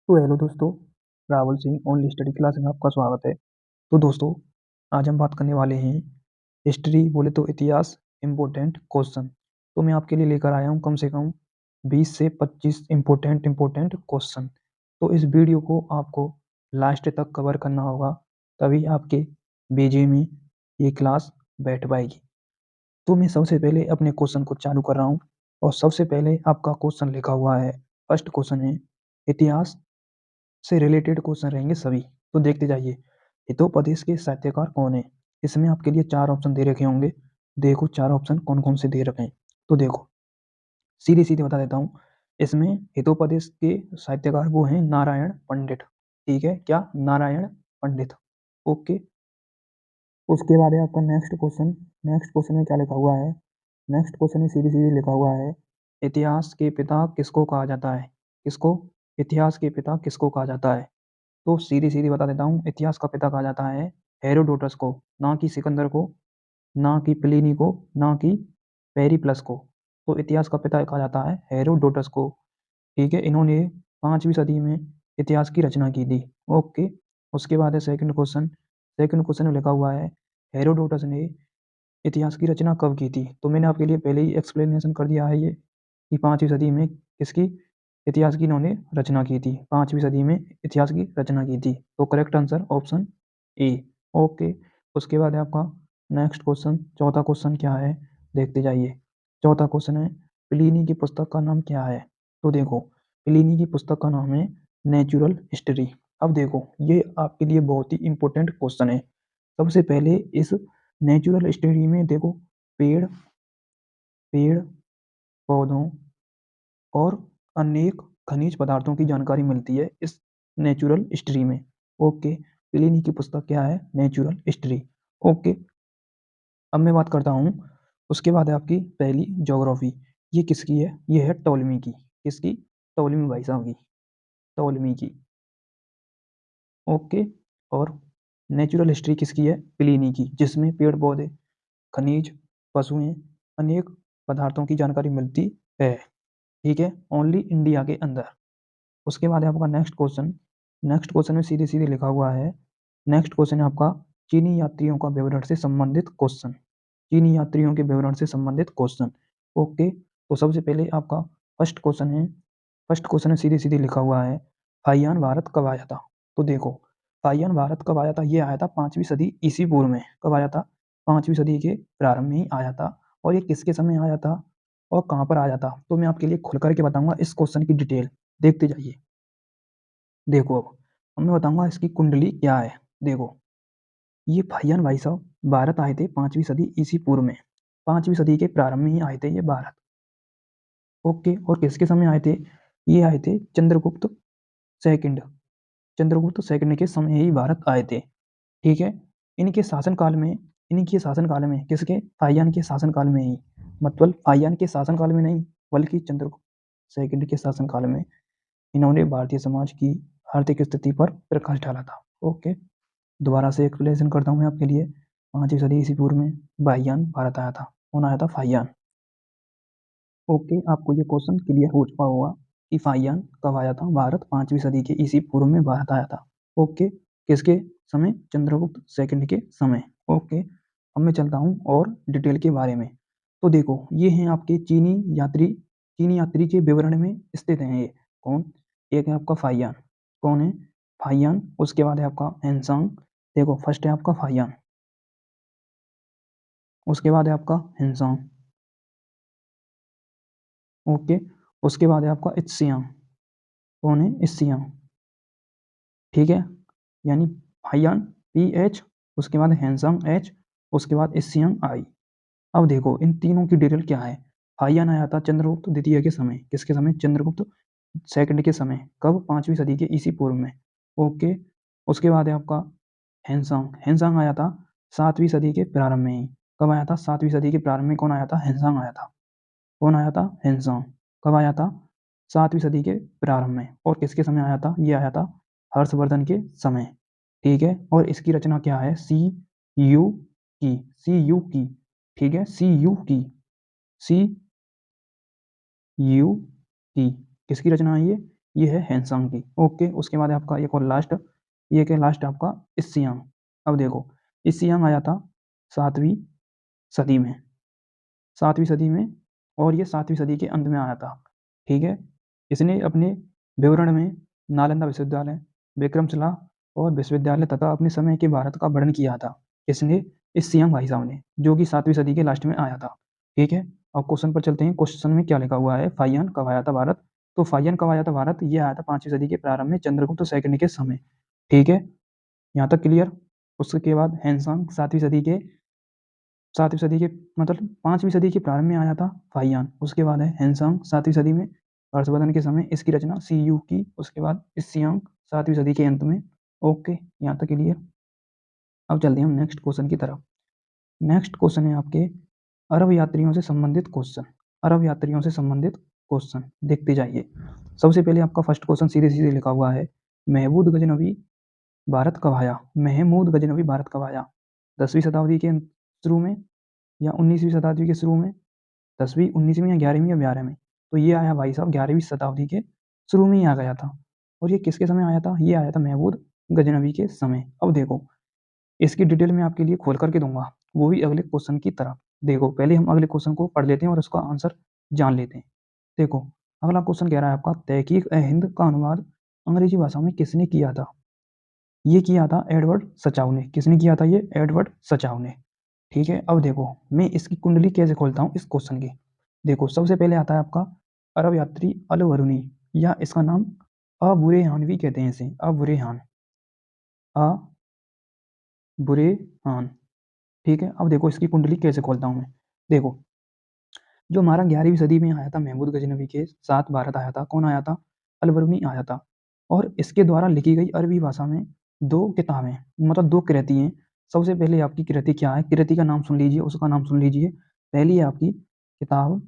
तो हेलो दोस्तों, Rahul Singh only study class में आपका स्वागत है। तो दोस्तों, आज हम बात करने वाले हैं हिस्ट्री बोले तो इतिहास इम्पोर्टेंट क्वेश्चन। तो मैं आपके लिए लेकर आया हूँ कम से कम 20 से 25 इम्पोर्टेंट क्वेश्चन। तो इस वीडियो को आपको लास्ट तक कवर करना होगा, तभी आपके बीजे में ये क्लास बैठ पाएगी। तो मैं सबसे पहले अपने क्वेश्चन को चालू कर रहा हूँ और सबसे पहले आपका क्वेश्चन लिखा हुआ है। फर्स्ट क्वेश्चन है, इतिहास से रिलेटेड क्वेश्चन रहेंगे सभी। तो देखते जाइए, हितोपदेश के साहित्यकार कौन है। इसमें आपके लिए 4 ऑप्शन दे रखे होंगे। देखो 4 ऑप्शन कौन कौन से दे रखे हैं। तो देखो, सीधे सीधे बता देता हूँ। इसमें हितोपदेश के साहित्यकार वो हैं नारायण पंडित। ठीक है, क्या नारायण पंडित। ओके। उसके बाद है आपका नेक्स्ट क्वेश्चन। नेक्स्ट क्वेश्चन में क्या लिखा हुआ है। नेक्स्ट क्वेश्चन में सीधे सीधे लिखा हुआ है, इतिहास के पिता किसको कहा जाता है। किसको, इतिहास के पिता किसको कहा जाता है। तो सीधी सीधी बता देता हूँ, इतिहास का पिता कहा जाता है हेरोडोटस को, ना कि सिकंदर को, ना कि प्लिनी को, ना कि पेरिप्लस को। तो इतिहास का पिता कहा जाता है हेरोडोटस को। ठीक है, इन्होंने 5वीं सदी में इतिहास की रचना की थी। ओके। उसके बाद है सेकंड क्वेश्चन। सेकंड क्वेश्चन में लिखा हुआ है, हेरोडोटस ने इतिहास की रचना कब की थी। तो मैंने आपके लिए पहले ही एक्सप्लेनेशन कर दिया है ये, कि 5वीं सदी में किसकी इतिहास की इन्होंने रचना की थी। 5वीं सदी में इतिहास की रचना की थी। तो correct answer option A. Okay. उसके बाद है आपका नेक्स्ट क्वेश्चन। चौथा क्वेश्चन क्या है, देखते जाइए। चौथा क्वेश्चन है, प्लिनी की पुस्तक का नाम क्या है। तो देखो, प्लिनी की पुस्तक का नाम है नेचुरल हिस्ट्री। अब देखो, ये आपके लिए बहुत ही इंपॉर्टेंट क्वेश्चन है। सबसे पहले इस नेचुरल हिस्ट्री में देखो, पेड़ पेड़ पौधों और अनेक खनिज पदार्थों की जानकारी मिलती है इस नेचुरल हिस्ट्री में। ओके। प्लिनी की पुस्तक क्या है, नेचुरल हिस्ट्री। ओके। अब मैं बात करता हूँ, उसके बाद है आपकी पहली ज्योग्राफी। ये किसकी है, ये है टॉलमी की। किसकी, टॉलमी भाई साहब की, टॉलमी की। ओके। और नेचुरल हिस्ट्री किसकी है, प्लिनी की, जिसमें पेड़ पौधे, खनिज, पशुएं, अनेक पदार्थों की जानकारी मिलती है। ठीक है, ओनली इंडिया के अंदर। उसके बाद है आपका नेक्स्ट क्वेश्चन। नेक्स्ट क्वेश्चन में सीधे सीधे लिखा हुआ है, नेक्स्ट क्वेश्चन है आपका चीनी यात्रियों का विवरण से संबंधित क्वेश्चन। चीनी यात्रियों के विवरण से संबंधित क्वेश्चन। ओके। तो सबसे पहले आपका फर्स्ट क्वेश्चन है, फर्स्ट क्वेश्चन में सीधे सीधे लिखा हुआ है, फाहियान भारत कब आया था। तो देखो, फाहियान भारत कब आया था, ये आया था 5वीं सदी ईसी पूर्व में। कब आया था, 5वीं सदी के प्रारंभ में ही आया था। और ये किसके समय आया था और कहाँ पर आया था, तो मैं आपके लिए खुल करके बताऊंगा इस क्वेश्चन की डिटेल। देखते जाइए। देखो, अब मैं बताऊंगा इसकी कुंडली क्या है। देखो, ये फाहियान भाई साहब भारत आए थे 5वीं सदी ईसी पूर्व में। 5वीं सदी के प्रारंभ में ही आए थे ये भारत। ओके। और किसके समय आए थे, ये आए थे चंद्रगुप्त सेकंड। चंद्रगुप्त सेकंड के समय ही भारत आए थे। ठीक है। इनके शासनकाल में, इनके शासनकाल में, किसके, फाहियान के शासनकाल में ही, मतलब फाहियान के शासनकाल में नहीं, बल्कि चंद्रगुप्त सेकंड के शासनकाल में इन्होंने भारतीय समाज की आर्थिक स्थिति पर प्रकाश डाला था। ओके। दोबारा से एक्सप्लेनेशन करता हूँ मैं आपके लिए। 5वीं सदी ईसी पूर्व में फाहियान भारत आया था। कौन आया था, फाहियान। ओके, आपको ये क्वेश्चन क्लियर हो चुका होगा कि फाहियान कब आया था भारत, 5वीं सदी के ईसी पूर्व में भारत आया था। ओके। किसके समय, चंद्रगुप्त सेकंड के समय। ओके। अब मैं चलता हूँ और डिटेल के बारे में। तो देखो, ये हैं आपके चीनी यात्री, चीनी यात्री के विवरण में स्थित हैं ये। कौन, एक है आपका फाहियान। कौन है, फाहियान। उसके बाद है आपका हेनसांग। देखो, फर्स्ट है आपका फाहियान, उसके बाद है आपका हेनसांग। ओके। उसके बाद है आपका इत्सियांग। कौन है, इत्सियांग। ठीक है, यानी फाहियान PH, उसके बाद हेनसांग H, उसके बाद इत्सियांग I। अब देखो, इन तीनों की डिटेल क्या है। फाहियान आया था चंद्रगुप्त द्वितीय के समय। किसके समय, चंद्रगुप्त सेकंड के समय। कब, 5वीं सदी के ईसी पूर्व में। ओके। उसके बाद है आपका हेनसांग। हेनसांग आया था 7वीं सदी के प्रारंभ में ही। कब आया था, 7वीं सदी के प्रारंभ में कौन आया था, हेनसांग आया था। कौन आया था, हेनसांग। कब आया था, 7वीं सदी के प्रारंभ में। और किसके समय आया था, ये आया था हर्षवर्धन के समय। ठीक है। और इसकी रचना क्या है, यू की, यू की। ठीक है, यू की, सी यू की। किसकी रचना है ये, ये है हैनसांग की। ओके, उसके बाद है आपका एक और लास्ट, ये क्या लास्ट है आपका इस्सियांग। अब देखो, इस्सियांग आया था 7वीं सदी में, 7वीं सदी में, और ये 7वीं सदी के अंत में आया था। ठीक है, इसने अपने विवरण में नालंदा विश्वविद्यालय, विक्रमशिला और विश्वविद्यालय तथा अपने समय के भारत का वर्णन किया था। किसने? इस सियांग भाई साहब ने, जो कि 7वीं सदी के लास्ट में आया था। ठीक है, अब क्वेश्चन पर चलते हैं। क्वेश्चन में क्या लिखा हुआ है? फाहियान कब आया था भारत? तो फाहियान कब आया था भारत? ये आया था 5वीं सदी के प्रारंभ में चंद्रगुप्त सेकंड के समय। ठीक है, यहाँ तक क्लियर। उसके बाद हैनसांग 7वीं सदी के मतलब 5वीं सदी के प्रारंभ में आया था फाहियान। उसके बाद है हैनसांग 7वीं सदी में हर्षवर्धन के समय इसकी रचना सीयू की। उसके बाद इस्सियांग 7वीं सदी के अंत में। ओके, यहाँ तक क्लियर। अब चलते हैं हम नेक्स्ट क्वेश्चन की तरफ। नेक्स्ट क्वेश्चन है आपके अरब यात्रियों से संबंधित क्वेश्चन। अरब यात्रियों से संबंधित क्वेश्चन देखते जाइए। सबसे पहले आपका फर्स्ट क्वेश्चन सीधे सीधे लिखा हुआ है, महमूद गजनवी भारत कब आया? महमूद गजनवी भारत कब आया? 10वीं शताब्दी के शुरू में या 19वीं शताब्दी के शुरू में? 10वीं, 19वीं या 11वीं या 12वीं? तो ये आया भाई साहब 11वीं शताब्दी के शुरू में ही आ गया था। और ये किसके समय आया था? ये आया था महमूद गजनवी के समय। अब देखो, इसकी डिटेल मैं आपके लिए खोल करके दूंगा, वो भी अगले क्वेश्चन की तरह। देखो, पहले हम अगले क्वेश्चन को पढ़ लेते हैं और उसका आंसर जान लेते हैं। देखो, अगला क्वेश्चन कह रहा है आपका, तहकीक ए हिंद का अनुवाद अंग्रेजी भाषा में किसने किया था? ये किया था एडवर्ड सचाव ने। किसने किया था? ये एडवर्ड सचाव ने। ठीक है, अब देखो मैं इसकी कुंडली कैसे खोलता हूँ इस क्वेश्चन की। देखो, सबसे पहले आता है आपका अरब यात्री अल बरूनी, या इसका नाम अबुरेहान भी कहते हैं इसे, अबुरेहान, अबुरेहान। ठीक है, अब देखो इसकी कुंडली कैसे खोलता हूँ मैं। देखो, जो हमारा 11वीं सदी में आया था महमूद गजनवी के साथ भारत आया था, कौन आया था? अल बरूनी आया था। और इसके द्वारा लिखी गई अरबी भाषा में दो किताबें, मतलब दो कृति हैं। सबसे पहले आपकी कृति क्या है? कृति का नाम सुन लीजिए, उसका नाम सुन लीजिए। पहली है आपकी किताब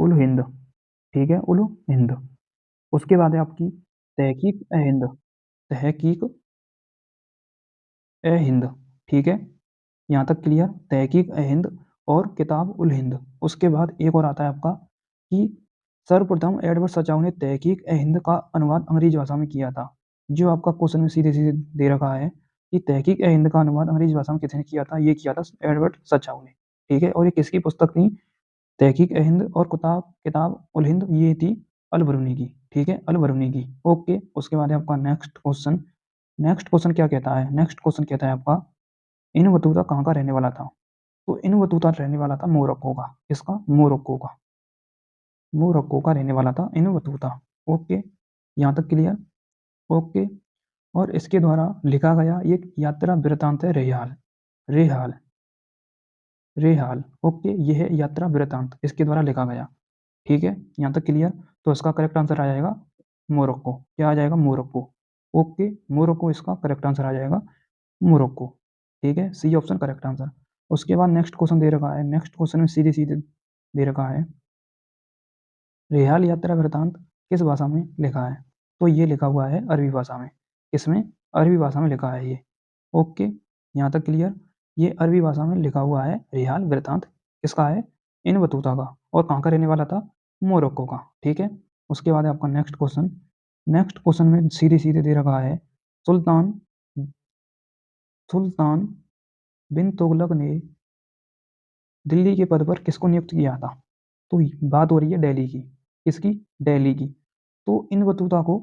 उल हिंद। ठीक है, उल हिंद। उसके बाद है आपकी तहकीक ए हिंद, तहकीक ए हिंद। ठीक है, यहाँ तक क्लियर। तहकीक ए हिंद और किताब उल हिंद। उसके बाद एक और आता है आपका कि सर्वप्रथम एडवर्ड सचाव ने तहकीक ए हिंद का अनुवाद अंग्रेजी भाषा में किया था। जो आपका क्वेश्चन में सीधे सीधे दे रखा है कि तहकीक ए हिंद का अनुवाद अंग्रेजी भाषा में किसने किया था? ये किया था एडवर्ड सचाव ने। ठीक है, और ये किसकी पुस्तक थी? तहकीक ए हिंद और किताब किताब उल हिंद, ये थी अल बरूनी की। ठीक है, अल बरूनी की। ओके, उसके बाद है आपका नेक्स्ट क्वेश्चन। नेक्स्ट क्वेश्चन क्या कहता है? नेक्स्ट क्वेश्चन कहता है आपका, इन बतूता कहाँ का रहने वाला था? तो इन बतूता रहने वाला था मोरक्को का। किसका? मोरक्को का। मोरक्को का रहने वाला था इन बतूता। ओके, यहाँ तक क्लियर। ओके, और इसके द्वारा लिखा गया एक यात्रा वृतांत है रेहाल। रेहाल, रेहाल। ओके, यह है यात्रा वृतांत, इसके द्वारा लिखा गया। ठीक है, यहाँ तक क्लियर। तो इसका करेक्ट आंसर आ जाएगा मोरक्को। क्या आ जाएगा? मोरक्को। ओके, मोरक्को इसका करेक्ट आंसर आ जाएगा, मोरक्को। ठीक है, सी ऑप्शन करेक्ट आंसर। उसके बाद नेक्स्ट क्वेश्चन दे रखा है। नेक्स्ट क्वेश्चन में सीधे सीधे दे रखा है, रेहाल यात्रा वृतांत किस भाषा में लिखा है? तो ये लिखा हुआ है अरबी भाषा में। किसमें? अरबी भाषा में लिखा है ये। ओके, यहाँ तक क्लियर। ये अरबी भाषा में लिखा हुआ है रेहाल वृतांत। किसका है? इन बतूता का। और कहाँ का रहने वाला था? मोरक्को का। ठीक है, उसके बाद है आपका नेक्स्ट क्वेश्चन। नेक्स्ट क्वेश्चन में सीधे सीधे दे रखा है, सुल्तान सुल्तान बिन तुगलक ने दिल्ली के पद पर किसको नियुक्त किया था? तो बात हो रही है दिल्ली की। किसकी? दिल्ली की। तो इन बतूता को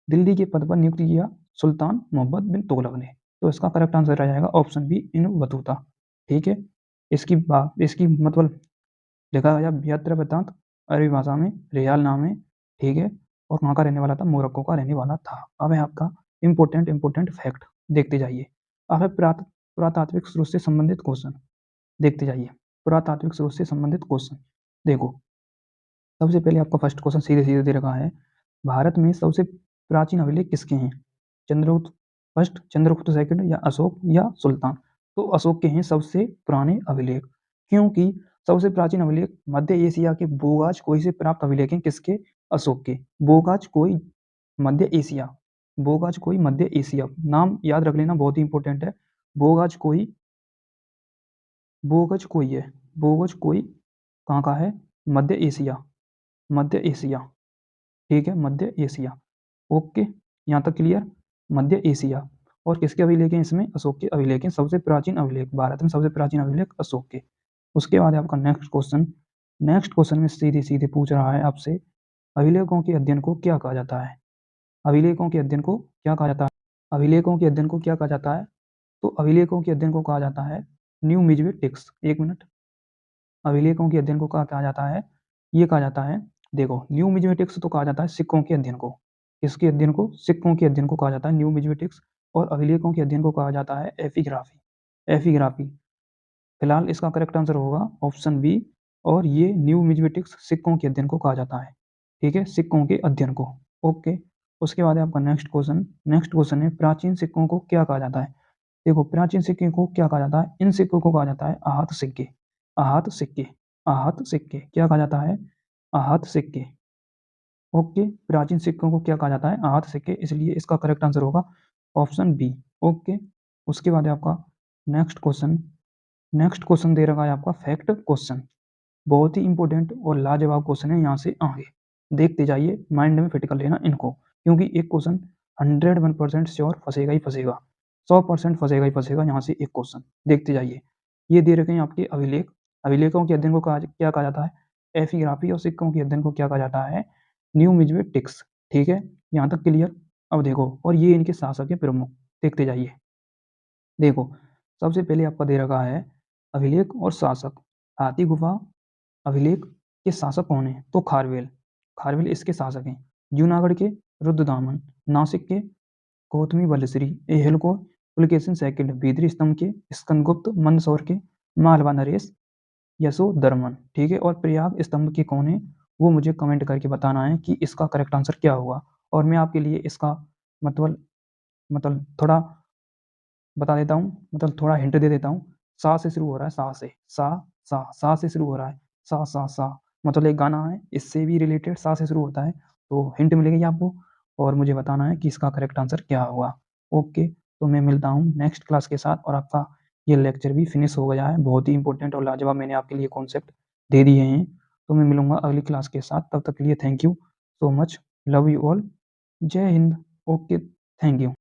दिल्ली के पद पर नियुक्त किया सुल्तान मोहम्मद बिन तुगलक ने। तो इसका करेक्ट आंसर आ जाएगा ऑप्शन बी, इन बतूता। ठीक है, इसकी मतलब लिखा गया यात्रा वृत्तांत अरबी भाषा में, रियाल नाम है। ठीक है, और वहाँ का रहने वाला था, मोरक्को का रहने वाला था। अब है आपका इंपोर्टेंट फैक्ट, देखते जाइए। अब है पुरातात्विक स्रोत से संबंधित क्वेश्चन, देखते जाइए। पुरातात्विक स्रोत से संबंधित क्वेश्चन। देखो, सबसे पहले आपका फर्स्ट क्वेश्चन सीधे सीधे दे रखा है, भारत में सबसे प्राचीन अभिलेख किसके हैं? चंद्रगुप्त फर्स्ट, चंद्रगुप्त सेकंड, या अशोक, या सुल्तान? तो अशोक के हैं सबसे पुराने अभिलेख, क्योंकि सबसे प्राचीन अभिलेख मध्य एशिया के बोगाज कोई से प्राप्त अभिलेख हैं। किसके? अशोक के। बोगाज कोई, मध्य एशिया, बोगाज कोई मध्य एशिया, नाम याद रख लेना, बहुत ही इंपॉर्टेंट है। बोगाज कोई, बोगज कोई है, बोगज कोई कहाँ का है? मध्य एशिया, मध्य एशिया, ठीक है, मध्य एशिया। ओके, यहाँ तक क्लियर? मध्य एशिया। और किसके अभिलेख हैं इसमें? अशोक के अभिलेख हैं। सबसे प्राचीन अभिलेख, भारत में सबसे प्राचीन अभिलेख अशोक के। उसके बाद आपका नेक्स्ट क्वेश्चन में सीधे सीधे पूछ रहा है आपसे, अभिलेखों के अध्ययन को क्या कहा जाता है? अभिलेखों के अध्ययन को क्या कहा जाता है? अभिलेखों के अध्ययन को क्या कहा जाता है? तो अभिलेखों के अध्ययन को कहा जाता है न्यूमिज्मेटिक्स। एक मिनट, अभिलेखों के अध्ययन को क्या कहा जाता है? ये कहा जाता है, देखो, न्यूमिज्मेटिक्स तो कहा जाता है सिक्कों के अध्ययन को। किसके अध्ययन को? सिक्कों के अध्ययन को कहा जाता है न्यूमिज्मेटिक्स। और अभिलेखों के अध्ययन को कहा जाता है एपिग्राफी। एपिग्राफी। फिलहाल इसका करेक्ट आंसर होगा ऑप्शन बी। और ये न्यूमिज्मेटिक्स सिक्कों के अध्ययन को कहा जाता है, ठीक है, सिक्कों के अध्ययन को। ओके, उसके बाद है आपका नेक्स्ट क्वेश्चन है, प्राचीन सिक्कों को क्या कहा जाता है? देखो, प्राचीन सिक्के को क्या कहा जाता है? इन सिक्कों को कहा जाता है आहत सिक्के। आहत सिक्के, आहत सिक्के क्या कहा जाता है? आहत सिक्के। ओके, प्राचीन सिक्कों को क्या कहा जाता है? आहत सिक्के। इसलिए इसका करेक्ट आंसर होगा ऑप्शन बी। ओके, उसके बाद है आपका नेक्स्ट क्वेश्चन दे रखा है आपका फैक्ट क्वेश्चन। बहुत ही इंपॉर्टेंट और लाजवाब क्वेश्चन है, यहाँ से आगे देखते जाइए, माइंड में फिट कर लेना इनको, क्योंकि एक क्वेश्चन 101% श्योर फंसेगा ही फंसेगा, 100% फंसेगा ही फंसेगा। यहाँ से एक क्वेश्चन देखते जाइए। ये दे रखे हैं आपके अभिलेख। अभिलेखों के अध्ययन को क्या कहा जाता है? एपिग्राफी। और सिक्कों के अध्ययन को क्या कहा जाता है? न्यूमिज्मेटिक्स। ठीक है, यहाँ तक क्लियर? अब देखो, और ये इनके शासक है प्रमुख, देखते जाइए। देखो, सबसे पहले आपका दे रखा है अभिलेख और शासक। हाथी गुफा अभिलेख के शासक कौन है? तो खारवेल। खारवेल इसके शासक हैं। जूनागढ़ के रुद्रदामन, नासिक के गौतमी बलश्री, एहलको पुलकेशिन सेकंड, भीतरी स्तंभ के स्कंदगुप्त, मंदसौर के मालवा नरेश, यशोधर्मन। ठीक है, और प्रयाग स्तंभ के कौन है? वो मुझे कमेंट करके बताना है कि इसका करेक्ट आंसर क्या होगा। और मैं आपके लिए इसका मतलब थोड़ा बता देता हूँ, मतलब थोड़ा हिंट दे देता हूँ। सा से शुरू हो रहा है, सा से, सा से शुरू हो रहा है, सा मतलब एक गाना है, इससे भी रिलेटेड सा से शुरू होता है। तो हिंट मिलेगी आपको, और मुझे बताना है कि इसका करेक्ट आंसर क्या होगा। ओके, तो मैं मिलता हूँ नेक्स्ट क्लास के साथ, और आपका ये लेक्चर भी फिनिश हो गया है। बहुत ही इंपॉर्टेंट और लाजवाब मैंने आपके लिए कॉन्सेप्ट दे दिए हैं। तो मैं मिलूंगा अगली क्लास के साथ, तब तक के लिए thank you so much, love you all, जय हिंद। Okay, thank you.